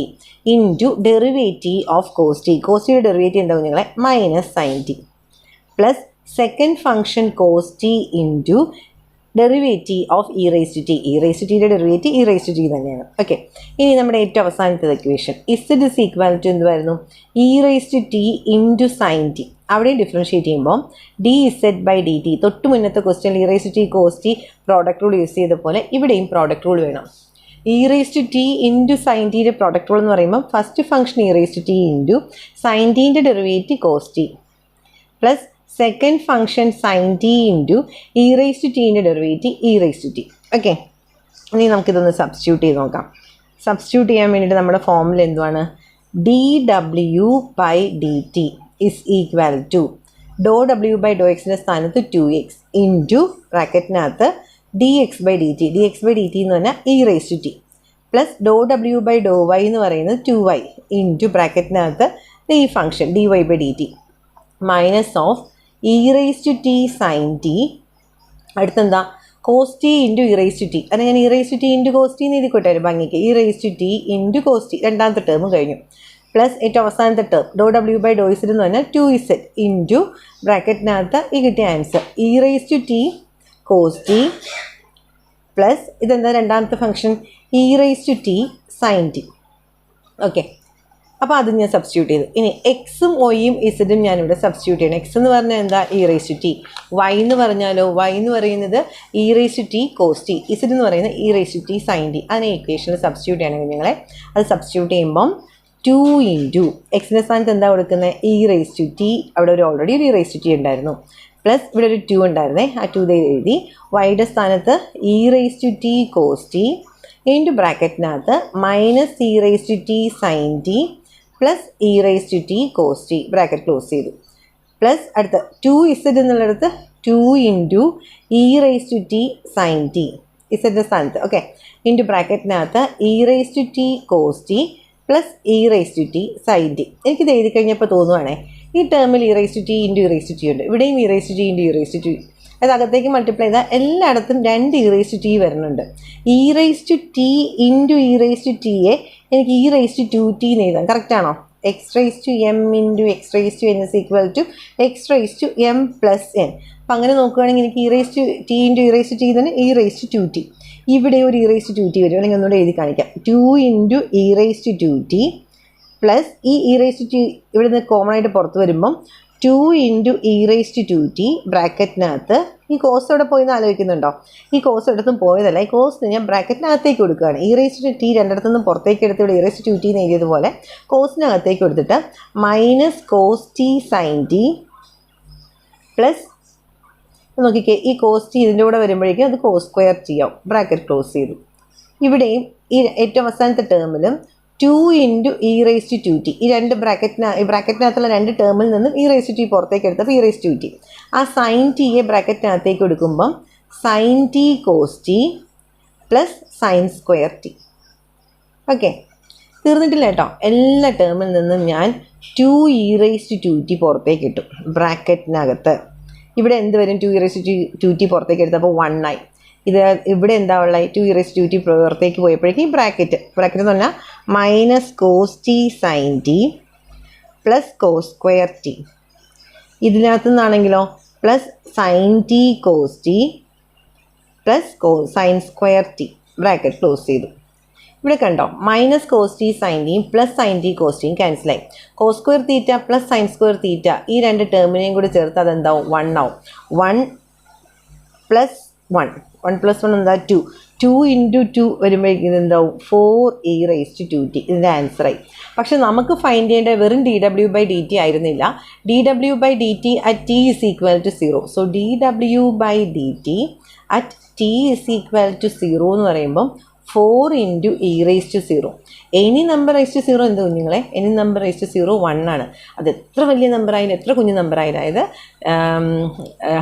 into derivative of cos t. cos t യുടെ ഡെറിവേറ്റീവ് എന്താ നിങ്ങളെ? -sin t plus second function cos t into derivative of e⁻t. e⁻tയുടെ ഡെറിവേറ്റീവ് e⁻t തന്നെയാണ്. ഓക്കെ, ഇനി നമ്മുടെ ഏറ്റവും അവസാനത്തെ ഇക്വേഷൻ z = എന്തുവായിരുന്നു? e⁻t into sin t. അവിടെയും ഡിഫറൻഷ്യേറ്റ് ചെയ്യുമ്പോൾ dz/dt. തൊട്ട് മുന്നത്തെ question e⁻t cos t product rule use ചെയ്ത പോലെ ഇവിടെയും പ്രോഡക്റ്റ് റൂൾ വേണം. e⁻t ഇൻറ്റു sin tയുടെ പ്രോഡക്റ്റ് റൂൾ എന്ന് പറയുമ്പോൾ first function e⁻t into sin tൻ്റെ derivative cos t plus second function sin t into e⁻tൻ്റെ ഡെറിവേറ്റീവ് e⁻t. ഓക്കെ, ഇനി നമുക്കിതൊന്ന് സബ്സ്റ്റിറ്റ്യൂട്ട് ചെയ്ത് നോക്കാം. സബ്സ്റ്റിറ്റ്യൂട്ട് ചെയ്യാൻ വേണ്ടിയിട്ട് നമ്മുടെ ഫോമുല എന്തുവാണ്? dW/dt = ∂W/∂x-ൻ്റെ സ്ഥാനത്ത് 2x ഇൻറ്റു ബ്രാക്കറ്റിനകത്ത് dx/dt. dx/dt എന്ന് പറഞ്ഞാൽ e⁻t പ്ലസ് ∂W/∂y എന്ന് പറയുന്നത് 2y ഇൻറ്റു ബ്രാക്കറ്റിനകത്ത് ഈ function dy/dt minus of e⁻t sin t. അടുത്തെന്താ? cos t into e⁻t. അത് ഞാൻ e⁻t ഇൻറ്റു cos t എന്ന് എഴുതിക്കോട്ടെ ഒരു ഭംഗിക്ക്. e⁻t ഇൻറ്റു cos t രണ്ടാമത്തെ ടേം കഴിഞ്ഞു. പ്ലസ് ഏറ്റവും അവസാനത്തെ ടേം ∂W/∂z എന്ന് പറഞ്ഞാൽ 2z ഇൻറ്റു ബ്രാക്കറ്റിനകത്ത് ഈ കിട്ടിയ answer e⁻t cos t plus ഇതെന്താ രണ്ടാമത്തെ function e⁻t sin t. Okay, അപ്പോൾ അത് ഞാൻ സബ്സ്റ്റിറ്റ്യൂട്ട് ചെയ്തു. ഇനി എക്സും വൈയും ഇസഡും ഞാനിവിടെ സബ്സ്റ്റിറ്റ്യൂട്ട് ചെയ്യണം. എക്സ് എന്ന് പറഞ്ഞാൽ എന്താ? e⁻t. വൈ എന്ന് പറഞ്ഞാലോ? വൈ എന്ന് പറയുന്നത് e⁻t cos t. ഇസഡ് എന്ന് പറയുന്നത് e⁻t sin t. അതിനെ ഇക്വേഷനിൽ സബ്സ്റ്റിറ്റ്യൂട്ട് ചെയ്യണമെങ്കിൽ നിങ്ങളെ അത് സബ്സ്റ്റിറ്റ്യൂട്ട് ചെയ്യുമ്പം 2 ഇൻറ്റു എക്സിൻ്റെ സ്ഥാനത്ത് എന്താ കൊടുക്കുന്നത്? e⁻t. അവിടെ ഓൾറെഡി ഒരു e⁻t ഉണ്ടായിരുന്നു. പ്ലസ് ഇവിടെ ഒരു 2 ഉണ്ടായിരുന്നേ, ആ 2 എഴുതി. വൈയുടെ സ്ഥാനത്ത് e⁻t cos t ഇൻറ്റു ബ്രാക്കറ്റിനകത്ത് minus e⁻t sin t plus e⁻t cos t bracket close ചെയ്തു. പ്ലസ് അടുത്ത 2z എന്നുള്ളിടത്ത് 2 ഇൻറ്റു e⁻t sin t ഇസഡിൻ്റെ സ്ഥാനത്ത്. ഓക്കെ, ഇൻറ്റു ബ്രാക്കറ്റിനകത്ത് e⁻t cos t plus e⁻t sin t. എനിക്കിത് എഴുതി കഴിഞ്ഞപ്പോൾ തോന്നുവാണേ ഈ ടേമിൽ e⁻t ഇൻറ്റു e⁻t ഉണ്ട്, ഇവിടെയും e⁻t ഇൻറ്റു e⁻t. അത് അകത്തേക്ക് മൾട്ടിപ്ലൈ ചെയ്താൽ എല്ലായിടത്തും 2 e⁻t വരുന്നുണ്ട്. e⁻t ഇൻറ്റു e⁻tയെ എനിക്ക് e⁻2t എന്ന് എഴുതാം. കറക്റ്റാണോ? x⁻m into x⁻n = x⁻m + n. അപ്പം അങ്ങനെ നോക്കുകയാണെങ്കിൽ എനിക്ക് e⁻t ഇൻറ്റു e⁻t തന്നെ e⁻2t. ഇവിടെ ഒരു e⁻2t വരും, അല്ലെങ്കിൽ ഒന്നുകൂടെ എഴുതി കാണിക്കാം. 2 ഇൻറ്റു e⁻2t പ്ലസ് ഈ e⁻t ഇവിടെ നിന്ന് കോമൺ ആയിട്ട് പുറത്ത് വരുമ്പം 2 × e⁻²t ബ്രാക്കറ്റിനകത്ത് ഈ കോസ് ഇവിടെ പോയി എന്ന് ആലോചിക്കുന്നുണ്ടോ? ഈ കോസ് ഇടത്തും പോയതല്ല, ഈ കോസ് ഞാൻ ബ്രാക്കറ്റിനകത്തേക്ക് കൊടുക്കുകയാണ്. e⁻t രണ്ടിടത്തുനിന്നും പുറത്തേക്ക് എടുത്ത് ഇവിടെ e⁻²t എന്ന് എഴുതിയതുപോലെ കോസിനകത്തേക്ക് കൊടുത്തിട്ട് minus cos T sine T plus നോക്കിക്കേ, ഈ കോസ് ടി ഇതിൻ്റെ കൂടെ വരുമ്പോഴേക്കും അത് കോസ് സ്ക്വയർ ടി ആവും. ബ്രാക്കറ്റ് ക്ലോസ് ചെയ്തു. ഇവിടെയും ഈ ഏറ്റവും അവസാനത്തെ ടേമിലും 2 × e⁻²t ഈ രണ്ട് ബ്രാക്കറ്റിനകത്തുള്ള രണ്ട് ടേമിൽ നിന്നും e⁻t പുറത്തേക്ക് എടുത്തപ്പോൾ e⁻t. ആ സൈൻ ടിയെ ബ്രാക്കറ്റിനകത്തേക്ക് കൊടുക്കുമ്പം sine T cos T plus sine square T. Okay, തീർന്നിട്ടില്ല കേട്ടോ. എല്ലാ ടേമിൽ നിന്നും ഞാൻ 2 e⁻² പുറത്തേക്ക് ഇട്ടു ബ്രാക്കറ്റിനകത്ത്. ഇവിടെ എന്ത് വരും? 2 e⁻² പുറത്തേക്ക് എടുത്തപ്പോൾ 1 ആയി. ഇത് ഇവിടെ എന്താ ഉള്ളത്? 2 e⁻² പുറത്തേക്ക് പോയപ്പോഴേക്കും ഈ ബ്രാക്കറ്റ് എന്ന് പറഞ്ഞാൽ minus cos T sine T plus cos square T. ഇതിനകത്തു നിന്നാണെങ്കിലോ plus sine T cos T plus sine square T. Bracket close ചെയ്തു. ഇവിടെ കണ്ടോ, മൈനസ് കോസ് ടി സൈൻ ടിയും പ്ലസ് സൈൻ ടി കോസ് ടിയും ക്യാൻസലായി. Cos square theta plus sine square theta ഈ രണ്ട് ടേമിനെയും കൂടി ചേർത്ത് അതെന്താവും? 1 ആവും. 1 + 1 + 1 എന്താ? 2. 2 × 2 വരുമ്പോഴേക്കും എന്താവും? 4 e⁻²t. ഇതിൻ്റെ ആൻസറായി. പക്ഷെ നമുക്ക് ഫൈൻഡ് ചെയ്യേണ്ട വെറും dw/dt ആയിരുന്നില്ല. dw/dt at t = 0. So dw/dt at t = 0 എന്ന് പറയുമ്പം 4 × e⁻0. Any number raise to 0 എന്ത് കുഞ്ഞുങ്ങളെ? എനി നമ്പർ റൈസ് ടു 0 1 ആണ്. അത് എത്ര വലിയ നമ്പറായാലും എത്ര കുഞ്ഞു നമ്പറായാലും, അതായത്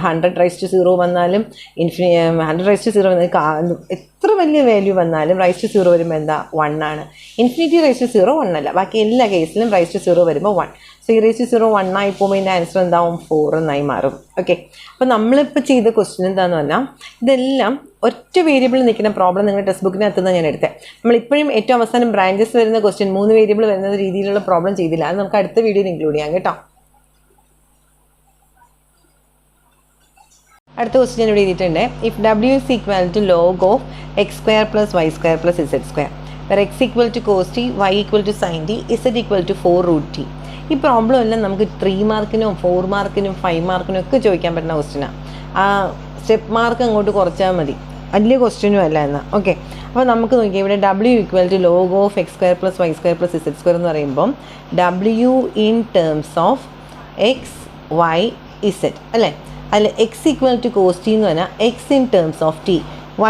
100 റൈസ് ടു 0 വന്നാലും 100 റൈസ് ടു 0 വന്നാലും എത്ര വലിയ വാല്യൂ വന്നാലും റൈസ് ടു 0 വരുമ്പോൾ എന്താ? 1 ആണ്. ഇൻഫിനിറ്റി റൈസ് ടു 0 1 അല്ല. ബാക്കി എല്ലാ കേസിലും റൈസ് ടു 0 വരുമ്പോൾ 1. സോ e⁻0 1 ആയി പോകുമ്പോൾ ഇതിൻ്റെ ആൻസർ എന്താവും? 4 എന്നായി മാറും. ഓക്കെ, അപ്പോൾ നമ്മളിപ്പോൾ ചെയ്ത ക്വസ്റ്റ്യൻ എന്താണെന്ന് പറഞ്ഞാൽ ഇതെല്ലാം ഒറ്റ വേരിയബിൾ നിൽക്കുന്ന പ്രോബ്ലം നിങ്ങളുടെ ടെക്സ്റ്റ് ബുക്കിനകത്ത് നിന്ന് ഞാൻ എടുത്തത്. നമ്മളിപ്പോഴും ഏറ്റവും അവസാനം ബ്രാഞ്ചസ് വരുന്ന ക്വസ്റ്റ്യൻ 3 വേരിയബിൾ വരുന്ന രീതിയിലുള്ള പ്രോബ്ലം ചെയ്തില്ല. അത് നമുക്ക് അടുത്ത വീഡിയോയിൽ ഇൻക്ലൂഡ് ചെയ്യാം കേട്ടോ. അടുത്ത ക്വസ്റ്റ്യൻ ഇവിടെ എഴുതിയിട്ടുണ്ട്. If w = log of x² + y² + z², where x = cos t, y = sin t, z = 4√t. ഈ പ്രോബ്ലം എല്ലാം നമുക്ക് 3 മാർക്കിനും 4 മാർക്കിനും 5 മാർക്കിനും ഒക്കെ ചോദിക്കാൻ പറ്റുന്ന ക്വസ്റ്റ്യനാണ്. ആ സ്റ്റെപ്പ് മാർക്ക് അങ്ങോട്ട് കുറച്ചാൽ മതി, വലിയ ക്വസ്റ്റ്യനും അല്ല എന്നാൽ. ഓക്കെ, അപ്പോൾ നമുക്ക് നോക്കിയാൽ ഇവിടെ w = log of x² + y² + z² എന്ന് പറയുമ്പം w in terms of x, y, z അല്ലേ? അതിൽ x = cos t എന്ന് പറഞ്ഞാൽ x in terms of t,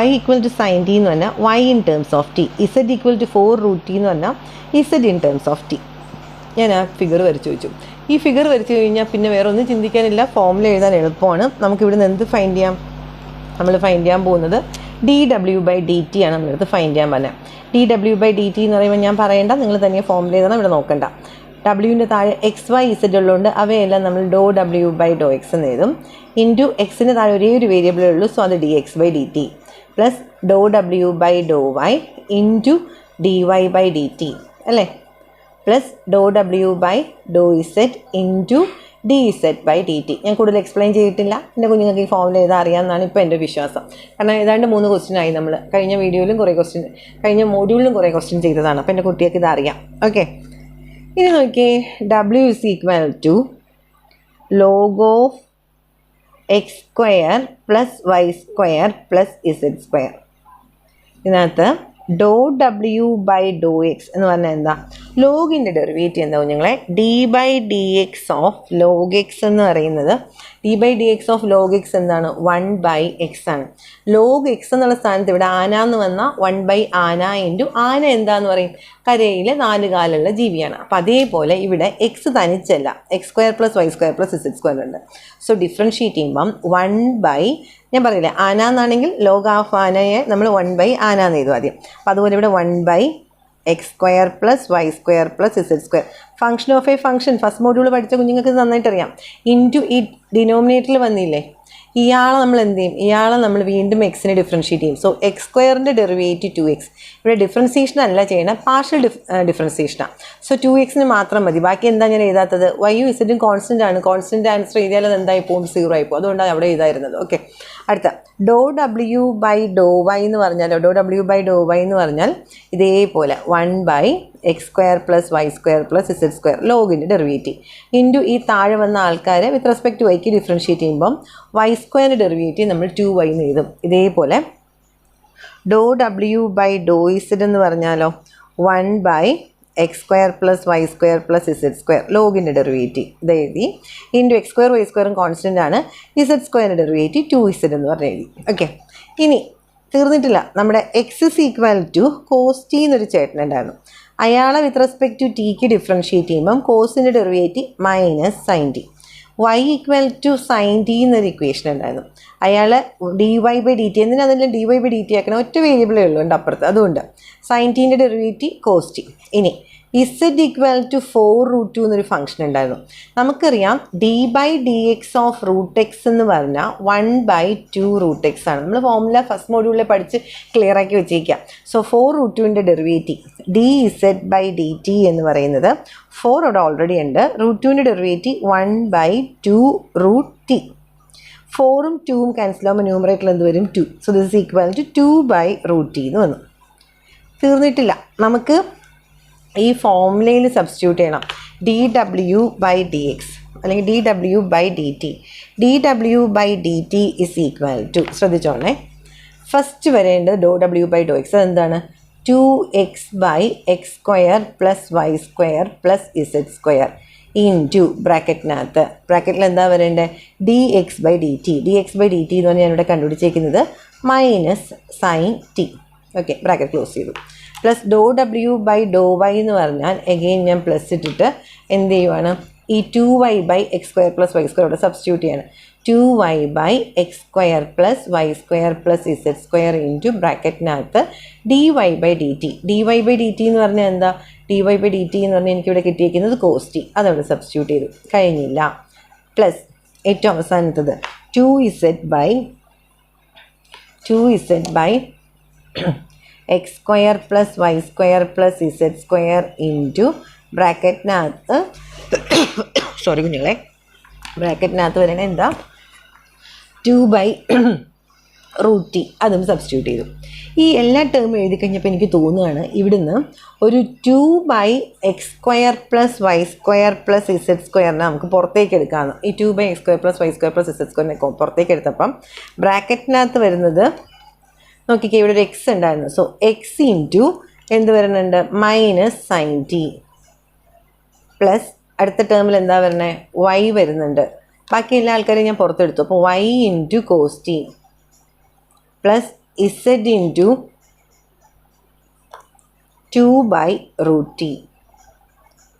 y = sin t എന്ന് പറഞ്ഞാൽ y in terms of t, z = 4√t എന്ന് പറഞ്ഞാൽ z in terms of t. ഞാൻ ആ ഫിഗർ വരച്ച് വെച്ചു. ഈ ഫിഗർ വരച്ച് കഴിഞ്ഞാൽ പിന്നെ വേറെ ഒന്നും ചിന്തിക്കാനില്ല, ഫോമിൽ എഴുതാൻ എളുപ്പമാണ്. നമുക്കിവിടെ നിന്ന് എന്ത് ഫൈൻഡ് ചെയ്യാം? നമ്മൾ ഫൈൻഡ് ചെയ്യാൻ പോകുന്നത് dw/dt ആണ്. നമ്മളടുത്ത് ഫൈൻഡ് ചെയ്യാൻ പറഞ്ഞത് dw/dt എന്ന് പറയുമ്പോൾ ഞാൻ പറയേണ്ട, നിങ്ങൾ തന്നെ ഫോമിൽ എഴുതണം, ഇവിടെ നോക്കണ്ട. ഡബ്ല്യുവിൻ്റെ താഴെ എക്സ് വൈ ഇസഡ് ഉള്ളതുകൊണ്ട് അവയെല്ലാം നമ്മൾ ∂w/∂x എന്ന് എഴുതും. ഇൻറ്റു എക്സിന് താഴെ ഒരേ ഒരു വേരിയബിളേ ഉള്ളൂ, സോ അത് dx/dt plus ∂w/∂y into dy/dt അല്ലേ, പ്ലസ് ∂w/∂z ഇൻറ്റു dz/dt. ഞാൻ കൂടുതൽ എക്സ്പ്ലെയിൻ ചെയ്തിട്ടില്ല. എൻ്റെ കുഞ്ഞുങ്ങൾക്ക് ഈ ഫോമിൽ എഴുതാൻ അറിയാമെന്നാണ് ഇപ്പോൾ എൻ്റെ വിശ്വാസം. കാരണം ഏതാണ്ട് 3 ക്വസ്റ്റ്യൻ ആയി. നമ്മൾ കഴിഞ്ഞ വീഡിയോയിലും കുറേ ക്വസ്റ്റ്യൻ, കഴിഞ്ഞ മോഡ്യൂളിലും കുറേ ക്വസ്റ്റ്യൻ ചെയ്തതാണ്. അപ്പോൾ എൻ്റെ കുട്ടികൾക്ക് ഇത് അറിയാം. ഓക്കെ, ഇനി നോക്കിയേ, w = log of x² + y² + z². ഇതിനകത്ത് ∂w/∂x എന്ന് പറഞ്ഞാൽ എന്താ? ലോഗിൻ്റെ ഡെറിവേറ്റീവ് എന്താ കുഞ്ഞുങ്ങളെ? d/dx ഓഫ് log x എന്ന് പറയുന്നത്, d/dx ഓഫ് log x എന്താണ്? 1/x ആണ്. log x എന്നുള്ള സ്ഥാനത്ത് ഇവിടെ ആന എന്ന് വന്നാൽ 1/ആന ഇൻറ്റു ആന എന്താന്ന് പറയും? കരയിലെ 4 കാലുള്ള ജീവിയാണ്. അപ്പം അതേപോലെ ഇവിടെ എക്സ് തനിച്ചല്ല, x² + y² + z² ഉണ്ട്. സോ ഡിഫറൻഷ്യേറ്റ് ചെയ്യുമ്പം 1/ ഞാൻ പറയില്ലേ, ആന എന്നാണെങ്കിൽ ലോഗ് ഓഫ് ആനയെ നമ്മൾ 1/ആന എന്ന് എഴുതും ആദ്യം. അപ്പം അതുപോലെ ഇവിടെ 1/x² + y² + z². Function of A function first module പഠിച്ച കുഞ്ഞുങ്ങൾക്ക് നന്നായിട്ട് അറിയാം. ഇൻറ്റു ഈ ഡിനോമിനേറ്ററിൽ വന്നില്ലേ, ഇയാളെ നമ്മൾ എന്ത് ചെയ്യും? ഇയാളെ നമ്മൾ വീണ്ടും എക്സിനെ ഡിഫറൻഷ്യേറ്റ് ചെയ്യും. So x² derivative 2x. ഇവിടെ ഡിഫറൻസിയേഷൻ അല്ല ചെയ്യണം, പാർഷ്യൽ ഡിഫറൻസിയേഷനാണ്. സോ 2xന് മാത്രം മതി. ബാക്കി എന്താ ഞാൻ എഴുതാത്തത്? വൈയും ഇസഡും കോൺസ്റ്റൻ്റ് ആണ്. കോൺസ്റ്റൻ്റ് ആൻസർ എഴുതിയാൽ അത് എന്തായി പോകും? 0 ആയി പോകും. അതുകൊണ്ടാണ് അവിടെ എഴുതായിരുന്നത്. ഓക്കെ, അടുത്ത ∂w/∂y എന്ന് പറഞ്ഞാൽ, ∂w/∂y എന്ന് പറഞ്ഞാൽ ഇതേപോലെ 1/x² X square plus Y square plus Z square ലോഗിൻ്റെ ഡെറിവേറ്റീവ് ഇൻറ്റു ഈ താഴെ വന്ന ആൾക്കാരെ വിത്ത് റെസ്പെക്ട് ടു വൈക്ക് ഡിഫറൻഷ്യേറ്റ് ചെയ്യുമ്പം വൈ സ്ക്വയറിൻ്റെ ഡെറിവേറ്റീവ് നമ്മൾ 2y എന്ന് എഴുതും. ഇതേപോലെ do W by do Z എന്ന് പറഞ്ഞാലോ 1 by X square plus Y square plus Z square ലോഗിൻ്റെ ഡെറിവേറ്റീവ് ഇത് എഴുതി ഇൻറ്റു എക്സ് സ്ക്വയർ വൈ സ്ക്വയറും കോൺസ്റ്റൻ്റ് ആണ്. ഇസഡ് സ്ക്വയറിൻ്റെ ഡെറിവേറ്റീവ് 2z എന്ന് പറഞ്ഞ് എഴുതി. ഓക്കെ, ഇനി തീർന്നിട്ടില്ല. നമ്മുടെ x is equal to cos t എന്നൊരു ചേട്ടനുണ്ടായിരുന്നു. അയാളെ വിത്ത് റെസ്പെക്ട് ടു ടിക്ക് ഡിഫറൻഷ്യേറ്റ് ചെയ്യുമ്പം കോസിൻ്റെ derivative minus sine T. Y equal to sine t എന്നൊരു ഇക്വേഷൻ ഉണ്ടായിരുന്നു. അയാൾ d Y by D t എന്തിനാ അതെല്ലാം d Y by D t ആക്കണം, ഒറ്റ വേരിയബിളേ ഉള്ളൂ ഉണ്ട് അപ്പുറത്ത്, അതുകൊണ്ട് സൈൻ ടീൻ്റെ ഡെറിവേറ്റീവ് കോസ് ടി. ഇനി ഇസഡ് ഈക്വൽ ടു 4√2 എന്നൊരു ഫംഗ്ഷൻ ഉണ്ടായിരുന്നു. നമുക്കറിയാം d by d x of root X എന്ന് പറഞ്ഞാൽ 1/2√x ആണ്. നമ്മൾ ഫോർമുല ഫസ്റ്റ് മോഡ്യൂളിൽ പഠിച്ച് ക്ലിയർ ആക്കി വെച്ചേക്കാം. സോ 4√2ൻ്റെ derivative d Z by D T എന്ന് പറയുന്നത് 4 അവിടെ ഓൾറെഡി ഉണ്ട്. √2ൻ്റെ ഡെറിവേറ്റീവ് 1/2√t. 4ഉം 2ഉം ക്യാൻസൽ ആകുമ്പോൾ ന്യൂമറേറ്ററിൽ എന്ത് വരും 2. So this is equal to 2/√t എന്ന് വന്നു. തീർന്നിട്ടില്ല, നമുക്ക് ഈ ഫോർമുലയിൽ സബ്സ്റ്റിറ്റ്യൂട്ട് ചെയ്യണം. D W by d x അല്ലെങ്കിൽ d W by D T. D W by D T is equal to, ശ്രദ്ധിച്ചോണേ, ഫസ്റ്റ് വരേണ്ടത് doh W by Dr x. അതെന്താണ് 2x by X square plus Y square plus Z square into ബ്രാക്കറ്റിൽ എന്താ വരേണ്ടത് d X by D T. D X by D T എന്ന് പറഞ്ഞാൽ ഞാനിവിടെ കണ്ടുപിടിച്ചേക്കുന്നത് minus sine t. Okay, bracket close ചെയ്തു. Plus Dr W by Dr Y എന്ന് പറഞ്ഞാൽ എഗെയിൻ ഞാൻ പ്ലസ് ഇട്ടിട്ട് എന്ത് ചെയ്യുവാണ്, ഈ 2y by X square plus Y square ഇവിടെ സബ്സ്റ്റിറ്റ്യൂട്ട് ചെയ്യാണ്. 2y by X square plus Y square plus Z square into ബ്രാക്കറ്റിനകത്ത് d Y by D T. D Y by D T എന്ന് പറഞ്ഞാൽ എന്താ, d Y by D T എന്ന് പറഞ്ഞാൽ എനിക്കിവിടെ കിട്ടിയിരിക്കുന്നത് കോസ് ടി. അതവിടെ സബ്സ്റ്റിറ്റ്യൂട്ട് ചെയ്തു, കഴിഞ്ഞില്ല. പ്ലസ് ഏറ്റവും അവസാനത്തത് 2z by X square plus Y square plus Z square into ബ്രാക്കറ്റിനകത്ത് സോറി കുഞ്ഞുങ്ങളെ, ബ്രാക്കറ്റിനകത്ത് വരണ എന്താ 2/√t. അതും സബ്സ്റ്റിറ്റ്യൂട്ട് ചെയ്തു. ഈ എല്ലാ ടേമും എഴുതി കഴിഞ്ഞപ്പോൾ എനിക്ക് തോന്നുകയാണ് ഇവിടുന്ന് ഒരു 2/x square plus Y square plus z സ്ക്വയറിനെ നമുക്ക് പുറത്തേക്ക് എടുക്കാമെന്ന്. ഈ 2/x square plus Y square plus z സ്ക്വയറിനെ പുറത്തേക്ക് എടുത്തപ്പം ബ്രാക്കറ്റിനകത്ത് വരുന്നത് നോക്കിക്കേ, ഇവിടെ ഒരു എക്സ് ഉണ്ടായിരുന്നു. സോ എക്സ് ഇൻറ്റു എന്ത് വരുന്നുണ്ട് മൈനസ് സൈൻ ടി പ്ലസ് അടുത്ത ടേമിൽ എന്താ വരുന്നത് വൈ വരുന്നുണ്ട്. ബാക്കി എല്ലാ ആൾക്കാരെയും ഞാൻ പുറത്തെടുത്തു. അപ്പോൾ Y into cos T plus Z into 2/√t.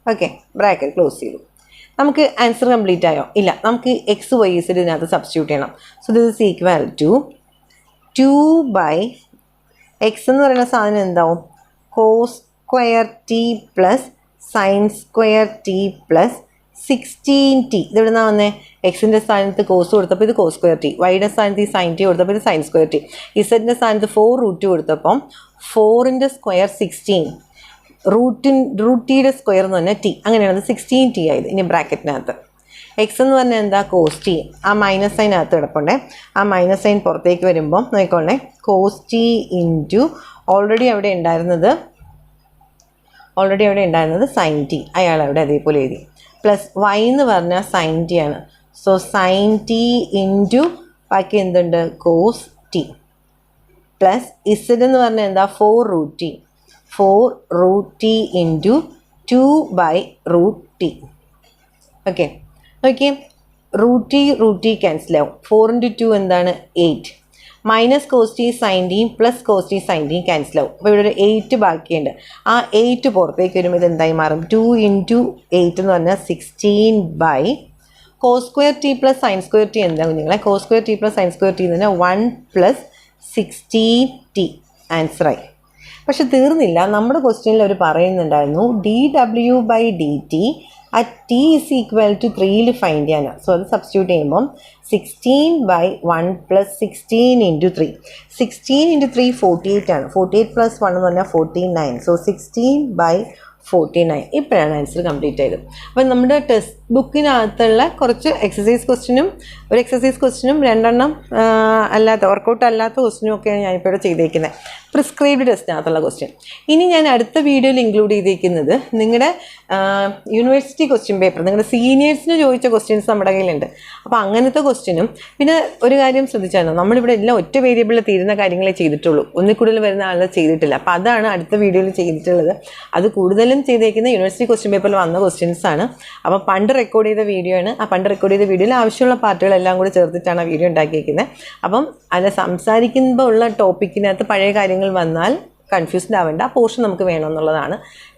Okay, bracket close ചെയ്തു. നമുക്ക് ആൻസർ കംപ്ലീറ്റ് ആയോ? ഇല്ല, നമുക്ക് എക്സ് വൈ ഇസഡ് ഇതിനകത്ത് സബ്സ്റ്റിറ്റ്യൂട്ട് ചെയ്യണം. So this is equal to 2/x എന്ന് പറയുന്ന സാധനം എന്താവും cos square T plus sine square T plus 16t. ഇതെവിടെ നിന്നാണ് വന്നേ, എക്സിൻ്റെ സ്ഥാനത്ത് കോസ് കൊടുത്തപ്പോൾ ഇത് കോസ് സ്ക്വയർ ടി, വൈയുടെ സ്ഥാനത്ത് ഈ സൈൻ ടി കൊടുത്തപ്പോൾ ഇത് സൈൻ സ്ക്വയർ ടി, ഇസഡിൻ്റെ സ്ഥാനത്ത് 4√2 കൊടുത്തപ്പം 4ൻ്റെ സ്ക്വയർ 16, റൂട്ട് ടിയുടെ സ്ക്വയർ എന്ന് പറഞ്ഞാൽ ടി, അങ്ങനെയാണ് അത് 16t ആയത്. ഇനി ബ്രാക്കറ്റിനകത്ത് എക്സ് എന്ന് പറഞ്ഞാൽ എന്താ കോസ് ടി, ആ മൈനസ് സൈൻ അകത്ത് കിടപ്പുണ്ടേ, ആ മൈനസ് സൈൻ പുറത്തേക്ക് വരുമ്പോൾ നോക്കിക്കോളേ കോസ് ടി ഇൻറ്റു ഓൾറെഡി അവിടെ ഉണ്ടായിരുന്നത് സൈൻ ടി, അയാൾ അവിടെ അതേപോലെ എഴുതി. പ്ലസ് വൈ എന്ന് പറഞ്ഞാൽ സൈൻ ടി ആണ്. സോ സൈൻ ടി ഇൻറ്റു ബാക്കി എന്തുണ്ട് കോസ് ടി പ്ലസ് ഇസഡ് എന്ന് പറഞ്ഞാൽ എന്താ 4√t ഇൻറ്റു 2/√t. ഓക്കെ, നോക്കിയേ റൂട്ട് ടി ക്യാൻസൽ ആവും. 4 × 2 എന്താണ് 8, മൈനസ് കോസ് ടി സൈൻ ടിയും പ്ലസ് കോസ് ടി സൈൻ ടിയും ക്യാൻസൽ ആവും. അപ്പോൾ ഇവിടെ ഒരു 8 ബാക്കിയുണ്ട്. ആ 8 പുറത്തേക്ക് വരുമ്പോൾ ഇത് എന്തായി മാറും 2 × 8 എന്ന് പറഞ്ഞാൽ 16 by cos square T plus sine square T എന്താ കുഞ്ഞുങ്ങളെ, cos square T plus sine square T എന്ന് പറഞ്ഞാൽ 1 + 16t. ആൻസറായി. പക്ഷെ തീർന്നില്ല, നമ്മുടെ ക്വസ്റ്റ്യനിൽ അവർ പറയുന്നുണ്ടായിരുന്നു d W by D T at T is equal to 3ൽ ഫൈൻഡ് ചെയ്യാനാണ്. സോ അത് സബ്സ്റ്റിറ്റ്യൂട്ട് ചെയ്യുമ്പം 16/1 + 16 × 3. 16 × 3 48 ആണ്. 48 + 1 എന്ന് പറഞ്ഞാൽ 49. സോ 16/48 49. ഇപ്പോഴാണ് ആൻസർ കംപ്ലീറ്റ് ചെയ്തത്. അപ്പം നമ്മുടെ ടെക്സ്റ്റ് ബുക്കിനകത്തുള്ള കുറച്ച് എക്സസൈസ് ക്വസ്റ്റിനും ഒരു എക്സസൈസ് ക്വസ്റ്റിനും 2 എണ്ണം അല്ലാത്ത വർക്കൗട്ട് അല്ലാത്ത ക്വസ്റ്റിനും ഒക്കെയാണ് ഞാനിപ്പോൾ ഇവിടെ ചെയ്തേക്കുന്നത്. പ്രിസ്ക്രൈബ്ഡ് ടെസ്റ്റിനകത്തുള്ള ക്വസ്റ്റ്യൻ. ഇനി ഞാൻ അടുത്ത വീഡിയോയിൽ ഇൻക്ലൂഡ് ചെയ്തിരിക്കുന്നത് നിങ്ങളുടെ യൂണിവേഴ്സിറ്റി ക്വസ്റ്റ്യൻ പേപ്പർ, നിങ്ങളുടെ സീനിയേഴ്സിന് ചോദിച്ച ക്വസ്റ്റ്യൻസ് നമ്മുടെ കയ്യിലുണ്ട്. അപ്പോൾ അങ്ങനത്തെ ക്വസ്റ്റ്യനും പിന്നെ ഒരു കാര്യം ശ്രദ്ധിച്ചായിരുന്നു, നമ്മളിവിടെ എല്ലാം ഒറ്റ വേരിയബിളിൽ തീരുന്ന കാര്യങ്ങളെ ചെയ്തിട്ടുള്ളൂ, ഒന്നിൽ കൂടുതൽ വരുന്ന ആളെ ചെയ്തിട്ടില്ല. അപ്പോൾ അതാണ് അടുത്ത വീഡിയോയിൽ ചെയ്തിട്ടുള്ളത്. അത് കൂടുതലും ചെയ്തേക്കുന്ന യൂണിവേഴ്സിറ്റി ക്വസ്റ്റ്യൻ പേപ്പറിൽ വന്ന ക്വസ്റ്റ്യൻസ് ആണ്. അപ്പോൾ പണ്ട് റെക്കോർഡ് ചെയ്ത വീഡിയോ ആണ്. ആ പണ്ട് റെക്കോർഡ് ചെയ്ത വീഡിയോയിൽ ആവശ്യമുള്ള പാർട്ടുകളെല്ലാം കൂടി ചേർത്തിട്ടാണ് ആ വീഡിയോ ഉണ്ടാക്കിയിരിക്കുന്നത്. അപ്പം അത് സംസാരിക്കുമ്പോൾ ഉള്ള ടോപ്പിക്കിനകത്ത് പഴയ കാര്യങ്ങൾ വന്നാൽ കൺഫ്യൂസ്ഡ് ആവേണ്ട, ആ പോർഷൻ നമുക്ക് വേണമെന്നുള്ളതാണ്.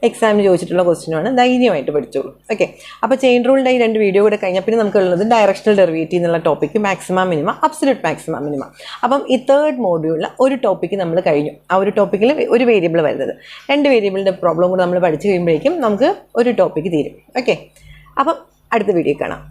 എക്സാമിന് ചോദിച്ചിട്ടുള്ള ക്വസ്റ്റ്യനുമാണ്, ധൈര്യമായിട്ട് പഠിച്ചോളൂ. ഓക്കെ, അപ്പോൾ ചെയിൻ റൂളിൻ്റെ ഈ 2 വീഡിയോ കൂടെ കഴിഞ്ഞാൽ പിന്നെ നമുക്കുള്ളത് ഡയറക്ഷണൽ ഡെറിവേറ്റീവ് എന്നുള്ള topic, maximum minimum, absolute maximum minimum. അപ്പം ഈ 3rd മോഡ്യൂളിൽ ഒരു ടോപ്പിക്ക് നമ്മൾ കഴിഞ്ഞു. ആ ഒരു ടോപ്പിക്കിൽ ഒരു വേരിയബിൾ വരുന്നത്, 2 വേരിയബിളിൻ്റെ പ്രോബ്ലം കൂടെ നമ്മൾ പഠിച്ചു കഴിയുമ്പോഴേക്കും നമുക്ക് ഒരു ടോപ്പിക്ക് തീരും. ഓക്കെ, അപ്പം അടുത്ത വീഡിയോ കാണാം.